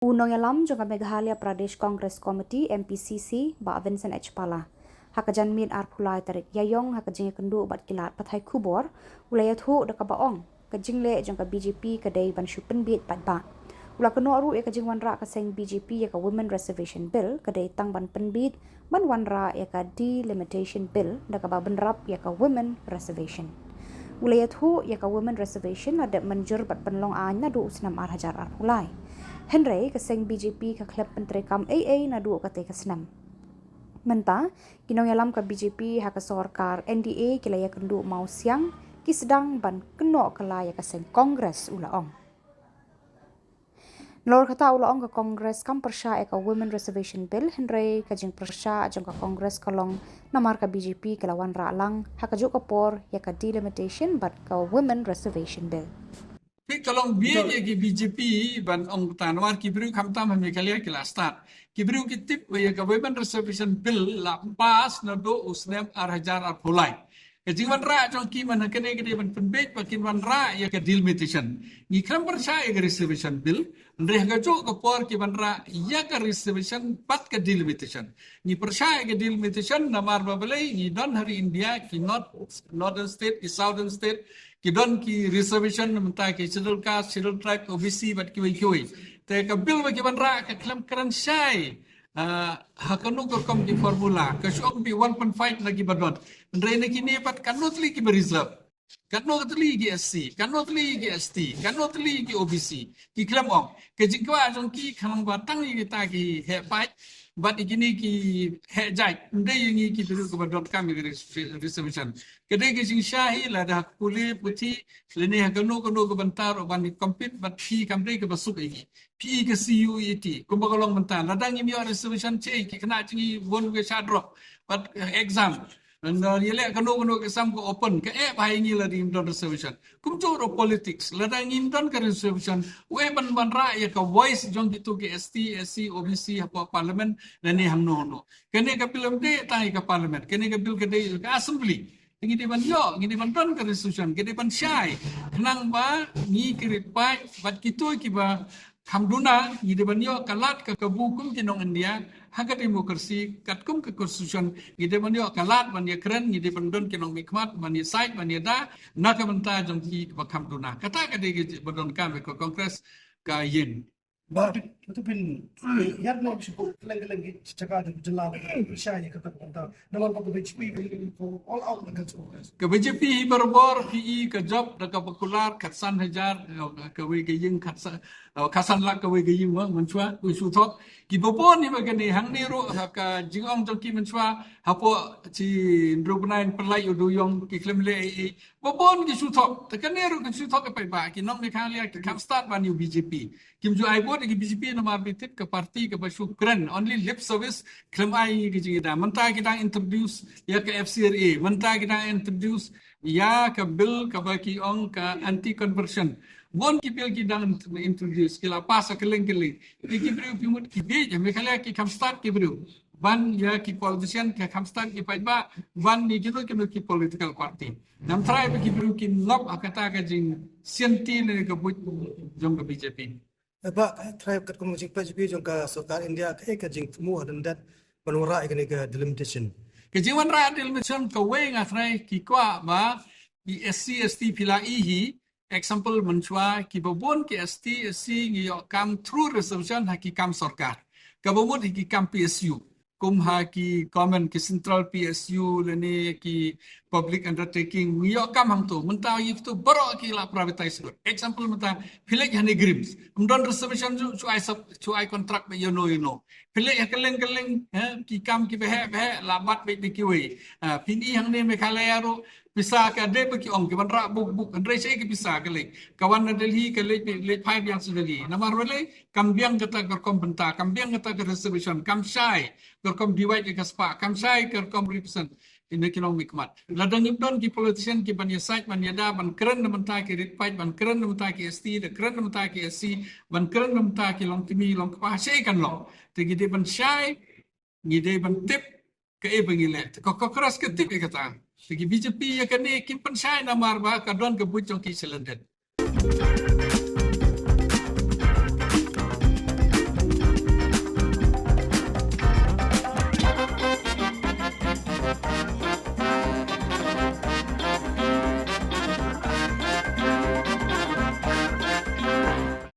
Unong yalam jangka Meghalaya Pradesh Congress Committee MPCC ba Vincent H. Pala. Hakajan min arpulai tarik yayong hakajing kendu bat kilat pathai kubor ulayat hu daka baong kajing le jangka BJP kadai ban shupen bit bat ba. Ula keno aru ya kajing wanra kaseng BJP ya ka Women Reservation Bill kadai tang ban penbit ban wanra ya ka Delimitation Bill daka ba benrap ya ka Women Reservation. Ulayat hu ya ka Women Reservation ada menjur bat penlong an nadu usnam arhajar arpulai. Henry kaseng BJP ka klub menteri kam AA na duo kate kasnam. Menta, kinong yalam ka BJP haka sorkar NDA kilaya kendu mau siang ki sedang ban keno kelaya kaseng Kongres ulaong. Lor kata ulaong ka Kongres kam persya ka Women Reservation Bill Henry kajing persya ajong ka Kongres kalong namar ka BJP kelawan ralang haka juk kapor ya ka Delimitation bat ka Women Reservation Bill. Kalau biar je BJP ban ong tanwar kibru kamtam hame kalia kila start kibru kitip ya ka Women Reservation Bill la pas na do usnem arhajar arpulai kejiwan ra jong ki man kene gede ban penbet pakin wan ra ya ka delimitation ni kram persya ya ka reservation bill ndre ga jo ka por ki wan ra ya ka reservation pat ka delimitation ni persya ya ka delimitation namar babalai ni don hari India ki northern state ki southern state ki don ki reservation menta ki scheduled caste scheduled tribe OBC bat ki wai te ka bill ba ki ban ra ka klam karan shai hakanu ko kom di formula ka syok bi 1.5 lagi badot ndre ne kini pat kanot li ki reserve kanot li ki SC kanot li ki ST kanot li ki OBC ki klam ong ke jingwa jong ki khamang batang ki ta ki he pai bat ikini ki he jai ndre yingi ki biru ko badot kam reservation kedai ke sing shahi la dah kuli puti lene hakanu ko bantar ban compete bat fi kamre ke basuk iki pi ke CUET kumba kolong mentan ladang imi reservation che ki kena cingi bon ke shadrop but exam and yele kanu ke sam ko open ke bahai ngi la di reservation kum joro politics ladang indon ke reservation we ban ra ya ka voice jong gitu ke ST SC OBC apa parliament lene hamno no kene ka film de tai ka parliament kene ka bill ke de ka assembly Gini ban yo, gini ban don ke resolution, gini ban syai. Kenang ba ni kiripai bat kitu ki ba hamduna gini ban yo kalat ke kebukum kinong India haka demokrasi katkum ke constitution gini ban yo kalat ban ya keren gini ban don kinong mikmat ban ya site ban ya da nak benta jong ki ba hamduna. Kata ka de ban don kam ke kongres ka yin. But itu pun yang nak sebut lagi cakap ada jelas syai kata kata nama apa BJP all out dengan semua. Ke BJP berbor PE ke job dekat popular katsan hajar ke we ke yin katsan la ke we ke yin menchua usu thok ki bopon ni bagani hang ni ro ka jingong jong ki menchua hapo ci ndrubnain pelai udu yong ki klemle bopon ki su thok takane ro ki su thok ke ba ki nom ni khalia ki kam start ban you BJP kim ju ai bot ki BJP no marbitit ke parti ke basukran only lip service klem ai ki jingida menta kita introduce ya ke FCRA menta kita introduce ya ke bill ke baki ong ke anti conversion bon ki bill ki dang introduce kila pas ke leng ki bru pimut ki be ya me khala ki kam start ki bru ban ya ki politician ke kam start ki ba ban ni ki political party nam try ki bru ki lob akata ka jing sienti ne ke but jong ke BJP Pak, try kat komunikasi BJP jangka Sultan India ke jing semua dan dat penura ikan ke delimitation. Kejiwan rakyat delimitation kawe ngatrai ki kwa ba ki SC ST pila ihi example menchua ki babon ki ST SC ngi kam through reservation ha ki kam sarkar. Kabomot ki kam PSU. Kum ha ki common ki central PSU lene ki public undertaking ngi kam hang tu menta itu baro ki la privatize. Example menta pilek hane grims. Mdon reservation chu ai contract be you know. Pilek ya keleng ki kam ki behe labat be ki we. Pini hang ne me khalaya ro bisa ka de ki ong ki banra buk andre sei ki bisa ka le kawan na Delhi ka le phai yang sudali namar wale kambiang kata korkom benta kambiang kata ke reservation kam shai korkom divide ke spa kam shai korkom represent in economic mat ladang ibdon ki politician ki ban yasait ban yada ban keren menta ki rit fight ban keren menta ki ST de keren menta ki SC ban keren menta ki long timi long pa sei kan lo te gide ban shai gide ban tip ke e bengile ko keras ke tip kata Segi BJP ya kene kim pensai namar ba kadon ke bucong ki selendet.